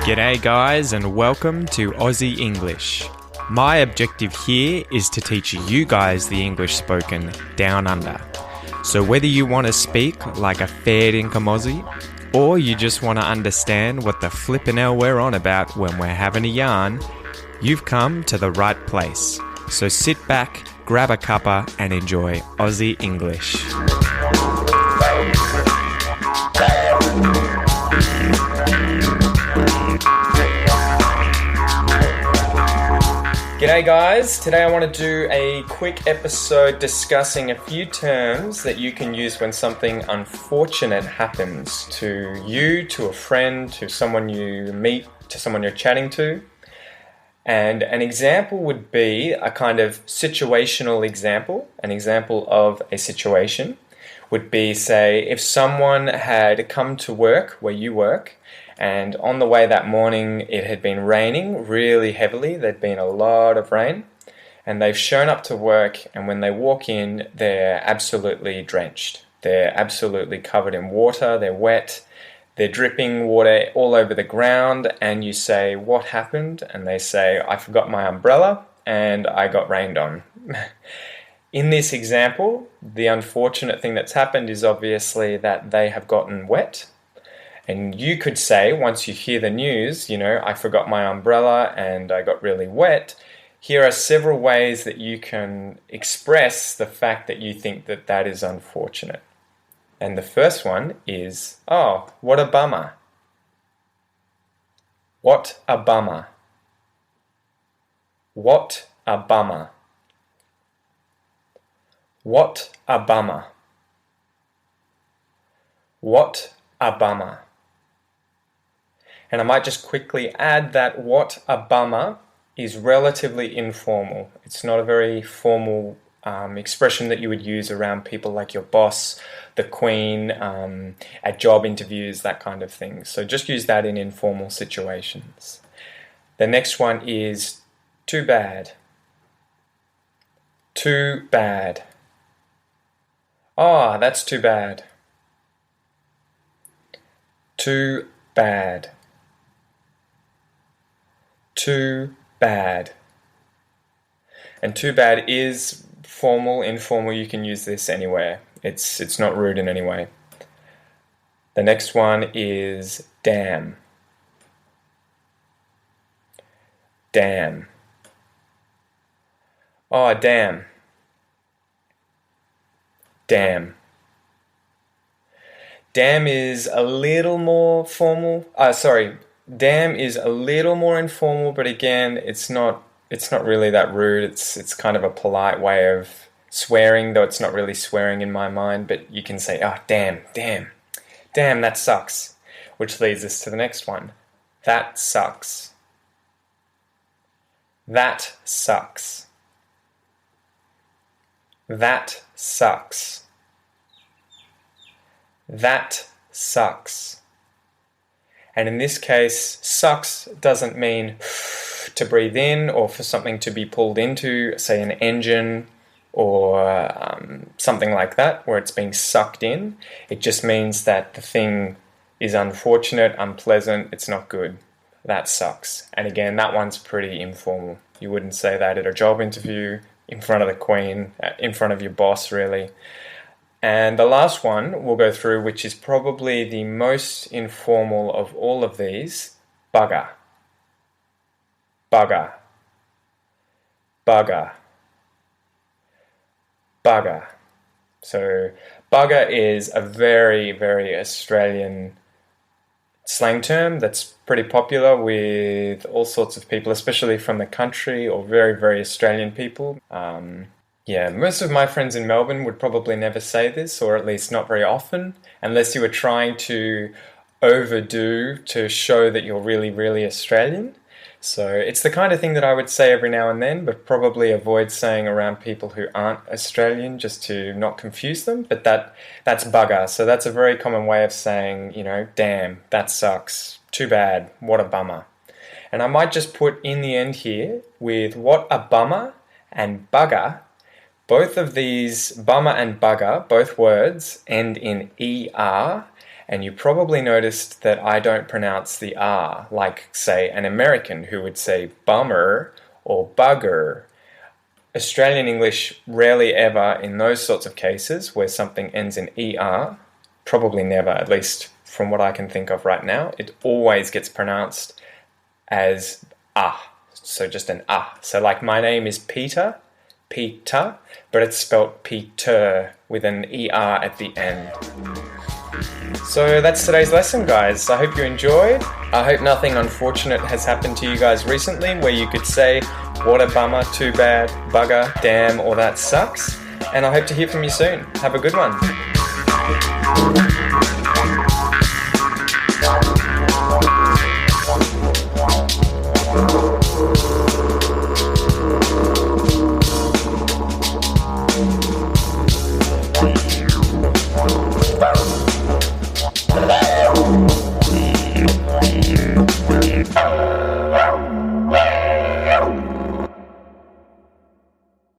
G'day guys and welcome to Aussie English. My objective here is to teach you guys the English spoken down under. So whether you want to speak like a fair dinkum Aussie, or you just want to understand what the flippin' hell we're on about when we're having a yarn, you've come to the right place. So sit back, grab a cuppa and enjoy Aussie English. G'day guys, today I want to do a quick episode discussing a few terms that you can use when something unfortunate happens to you, to a friend, to someone you meet, to someone you're chatting to. And an example would be a kind of situational example. An example of a situation would be, say, if someone had come to work where you work, and on the way that morning it had been raining really heavily. There'd been a lot of rain, and they've shown up to work, and when they walk in, they're absolutely drenched. They're absolutely covered in water, they're wet, they're dripping water all over the ground, and you say, "What happened?" And they say, "I forgot my umbrella and I got rained on." In this example, the unfortunate thing that's happened is obviously that they have gotten wet. And you could say, once you hear the news, I forgot my umbrella and I got really wet. Here are several ways that you can express the fact that you think that that is unfortunate. And the first one is, "Oh, what a bummer." What a bummer. What a bummer. What a bummer. What a bummer. And I might just quickly add that what a bummer is relatively informal. It's not a very formal expression that you would use around people like your boss, the Queen, at job interviews, that kind of thing. So just use that in informal situations. The next one is too bad. Too bad. Oh, that's too bad. Too bad. Too bad. And too bad is formal, informal. You can use this anywhere. It's not rude in any way. The next one is damn. Damn. Oh, damn. Damn. Damn is a little more formal. Damn is a little more informal, but again, it's not really that rude. It's kind of a polite way of swearing, though it's not really swearing in my mind, but you can say, "Oh, damn, that sucks." Which leads us to the next one. That sucks. That sucks. That sucks. That sucks. And in this case, sucks doesn't mean to breathe in or for something to be pulled into, say an engine or something like that, where it's being sucked in. It just means that the thing is unfortunate, unpleasant, it's not good. That sucks. And again, that one's pretty informal. You wouldn't say that at a job interview, in front of the Queen, in front of your boss, really. And the last one we'll go through, which is probably the most informal of all of these, bugger. Bugger. Bugger. Bugger. So bugger is a very, very Australian slang term that's pretty popular with all sorts of people, especially from the country or very, very Australian people. Most of my friends in Melbourne would probably never say this, or at least not very often, unless you were trying to overdo to show that you're really, really Australian. So it's the kind of thing that I would say every now and then, but probably avoid saying around people who aren't Australian just to not confuse them. But that's bugger. So that's a very common way of saying, damn, that sucks. Too bad. What a bummer. And I might just put in the end here with what a bummer and bugger Both of these, bummer and bugger, both words end in ER, and you probably noticed that I don't pronounce the R, like, say, an American who would say bummer or bugger. Australian English rarely ever, in those sorts of cases where something ends in ER, probably never, at least from what I can think of right now, it always gets pronounced as ah, so just an ah. So like my name is Peter, but it's spelt Peter with an ER at the end. So that's today's lesson, guys. I hope you enjoyed. I hope nothing unfortunate has happened to you guys recently where you could say, what a bummer, too bad, bugger, damn, or that sucks. And I hope to hear from you soon. Have a good one. Wow.